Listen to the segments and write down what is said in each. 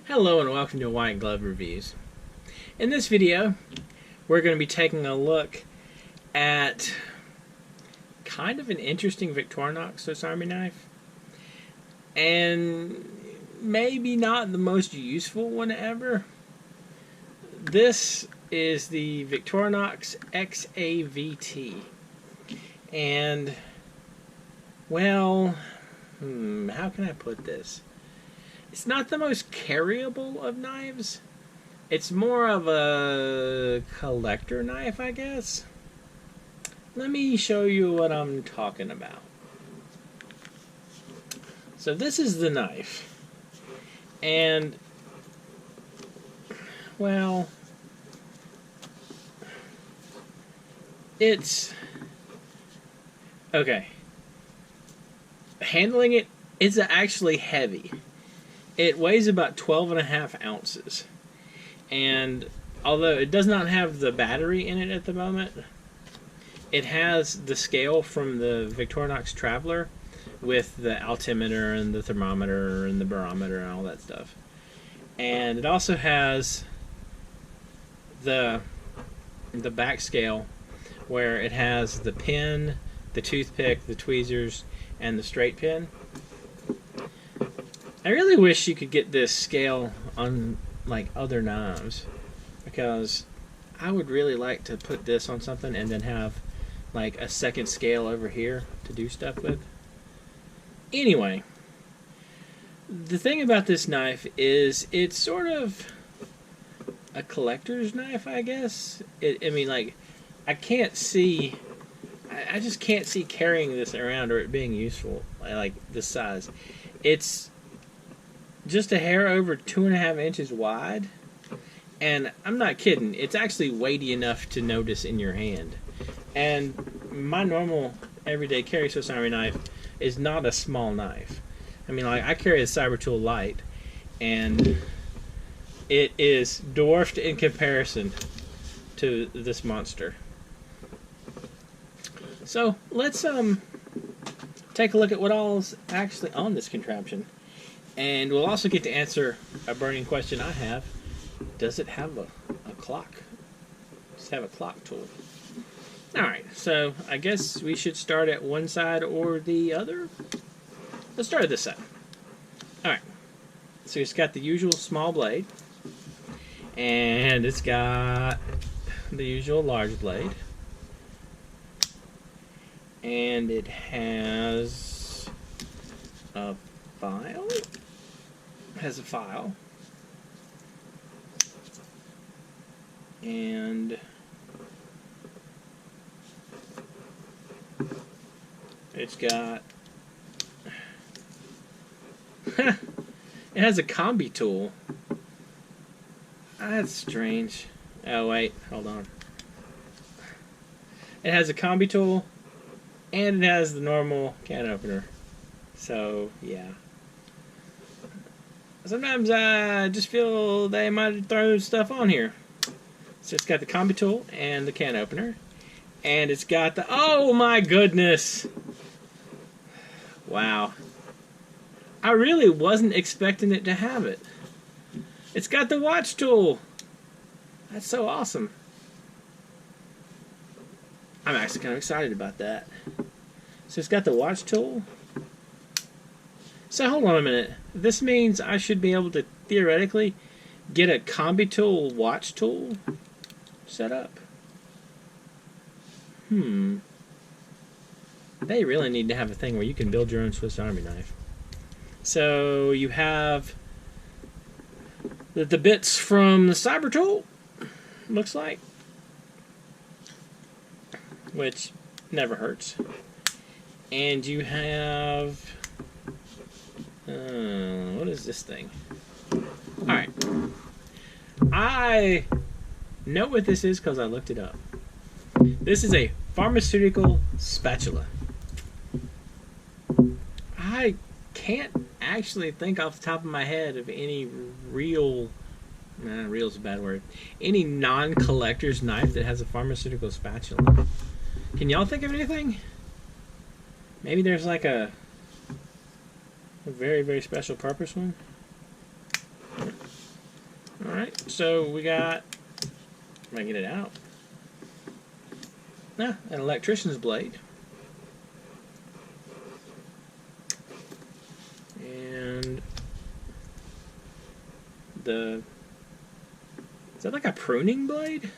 Hello and welcome to White Glove Reviews. In this video, we're going to be taking a look at kind of an interesting Victorinox Swiss Army knife, and maybe not the most useful one ever. This is the Victorinox XAVT, and well, how can I put this? It's not the most carryable of knives. It's more of a collector knife, I guess. Let me show you what I'm talking about. So this is the knife. And, well, it's okay. Handling it is actually heavy. It weighs about 12.5 ounces, and although it does not have the battery in it at the moment, it has the scale from the Victorinox Traveler with the altimeter and the thermometer and the barometer and all that stuff. And it also has the back scale where it has the pin, the toothpick, the tweezers, and the straight pin. I really wish you could get this scale on like other knives, because I would really like to put this on something and then have like a second scale over here to do stuff with. Anyway, the thing about this knife is it's sort of a collector's knife, I guess. I mean, like, I just can't see carrying this around or it being useful, like this size. It's just a hair over 2.5 inches wide, and I'm not kidding, it's actually weighty enough to notice in your hand. And my normal everyday carry Swiss Army knife is not a small knife. I mean, like, I carry a Sabertool Light, and it is dwarfed in comparison to this monster. So let's take a look at what all's actually on this contraption. And we'll also get to answer a burning question I have. Does it have a clock? Does it have a clock tool? Alright, so I guess we should start at one side or the other. Let's start at this side. Alright, so it's got the usual small blade. And it's got the usual large blade. And it has a file. Has a file, and it's got it has a combi tool. That's strange. Oh wait, hold on. It has a combi tool, and it has the normal can opener. So yeah. Sometimes I just feel they might throw stuff on here. So it's got the combi tool and the can opener. And it's got the... Oh my goodness! Wow. I really wasn't expecting it to have it. It's got the watch tool. That's so awesome. I'm actually kind of excited about that. So it's got the watch tool. So hold on a minute. This means I should be able to theoretically get a combi tool watch tool set up. They really need to have a thing where you can build your own Swiss Army knife. So you have the bits from the Sabertool, looks like, which never hurts. And you have... what is this thing? Alright. I know what this is because I looked it up. This is a pharmaceutical spatula. I can't actually think off the top of my head of any real... real is a bad word. Any non-collector's knife that has a pharmaceutical spatula. Can y'all think of anything? Maybe there's like a very, very special purpose one. So we got, if I can get it out, an electrician's blade. And is that like a pruning blade?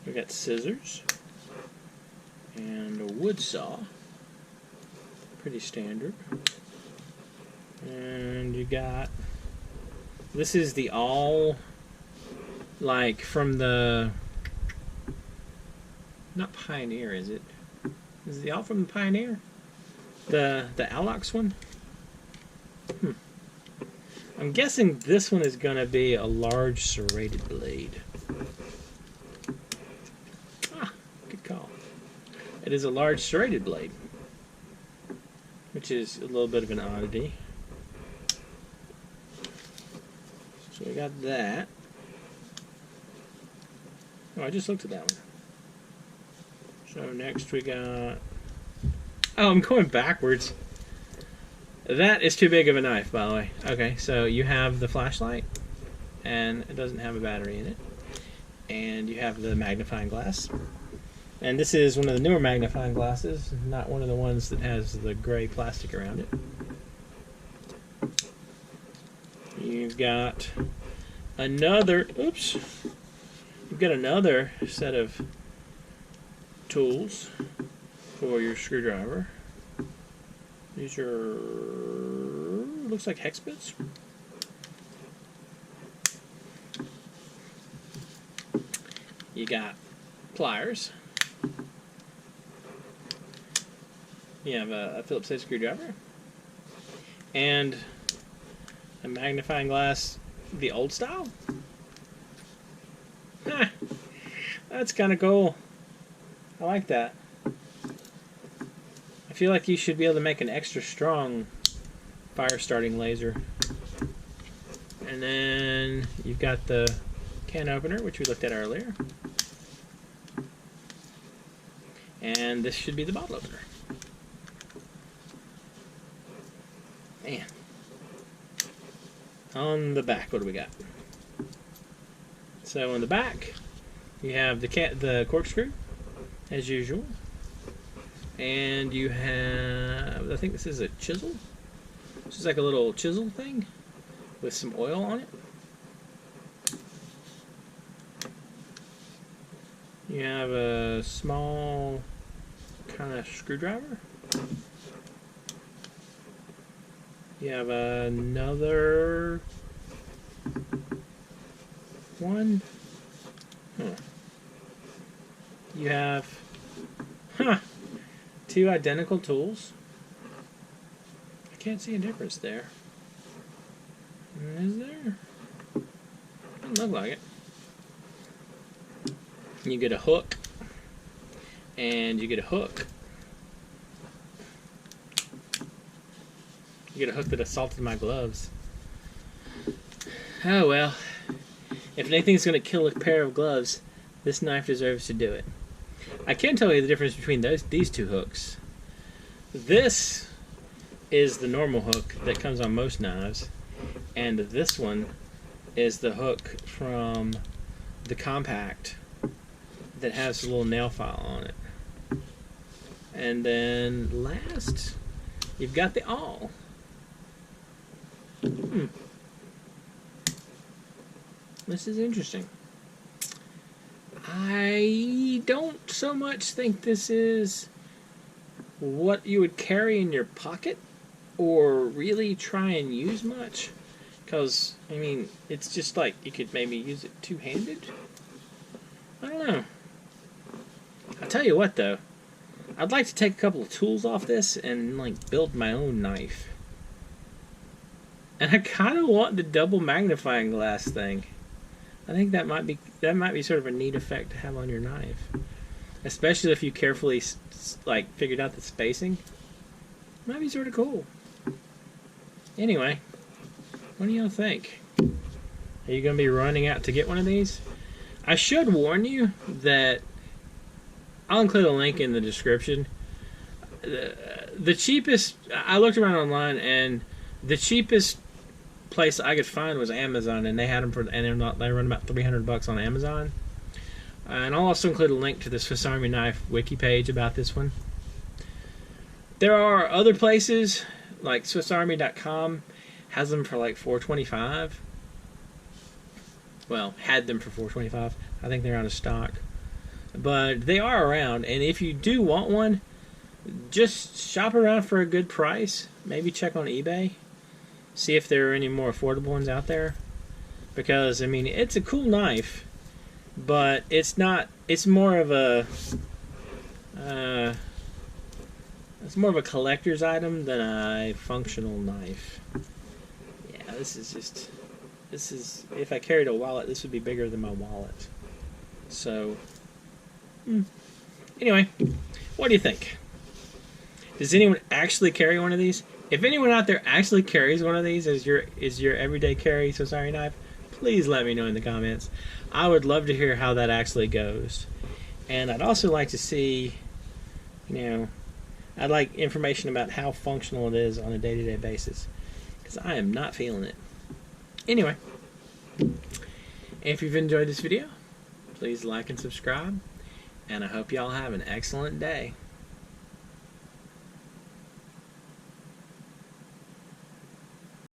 We got scissors and a wood saw, pretty standard. And you got, this is the all, like from the, not Pioneer, is it? Is it the all from the Pioneer? The Alox one? I'm guessing this one is going to be a large serrated blade. Good call. It is a large serrated blade, which is a little bit of an oddity. So we got that. Oh, I just looked at that one. So next we got... Oh, I'm going backwards. That is too big of a knife, by the way. Okay, so you have the flashlight, and it doesn't have a battery in it. And you have the magnifying glass. And this is one of the newer magnifying glasses, not one of the ones that has the gray plastic around it. You've got another, oops, you've got another set of tools for your screwdriver. These are, looks like hex bits. You got pliers. You have a Phillips head screwdriver. And a magnifying glass, the old style. That's kind of cool. I like that. I feel like you should be able to make an extra strong fire starting laser. And then you've got the can opener, which we looked at earlier. And this should be the bottle opener. Man. On the back, what do we got? So on the back, you have the corkscrew, as usual. And you have, I think this is a chisel. This is like a little chisel thing with some oil on it. You have a small kind of screwdriver. You have another one. You have, two identical tools. I can't see a difference there. Is there? Doesn't look like it. You get a hook, and you get a hook. You get a hook that assaulted my gloves. Oh well. If anything's going to kill a pair of gloves, this knife deserves to do it. I can't tell you the difference between these two hooks. This is the normal hook that comes on most knives, and this one is the hook from the compact that has a little nail file on it. And then last, you've got the awl. This is interesting. I don't so much think this is what you would carry in your pocket or really try and use much. Because, I mean, it's just like you could maybe use it two-handed. I don't know. I'll tell you what, though. I'd like to take a couple of tools off this and, like, build my own knife. And I kind of want the double magnifying glass thing. I think that might be sort of a neat effect to have on your knife, especially if you carefully like figured out the spacing. Might be sort of cool. Anyway, what do y'all think? Are you going to be running out to get one of these? I should warn you that I'll include a link in the description. The cheapest, I looked around online, and the cheapest place I could find was Amazon, and they had them for, and they run about $300 on Amazon. And I'll also include a link to the Swiss Army Knife wiki page about this one. There are other places, like SwissArmy.com has them for like $4.25. Well, had them for $4.25. I think they're out of stock. But they are around, and if you do want one, just shop around for a good price. Maybe check on eBay. See if there are any more affordable ones out there. Because, I mean, it's a cool knife, but it's not, it's more of a collector's item than a functional knife. Yeah, this is, if I carried a wallet, this would be bigger than my wallet. So, anyway, what do you think? Does anyone actually carry one of these? If anyone out there actually carries one of these as your everyday carry Swiss Army knife, please let me know in the comments. I would love to hear how that actually goes. And I'd also like to see, I'd like information about how functional it is on a day-to-day basis, because I am not feeling it. Anyway, if you've enjoyed this video, please like and subscribe, and I hope y'all have an excellent day.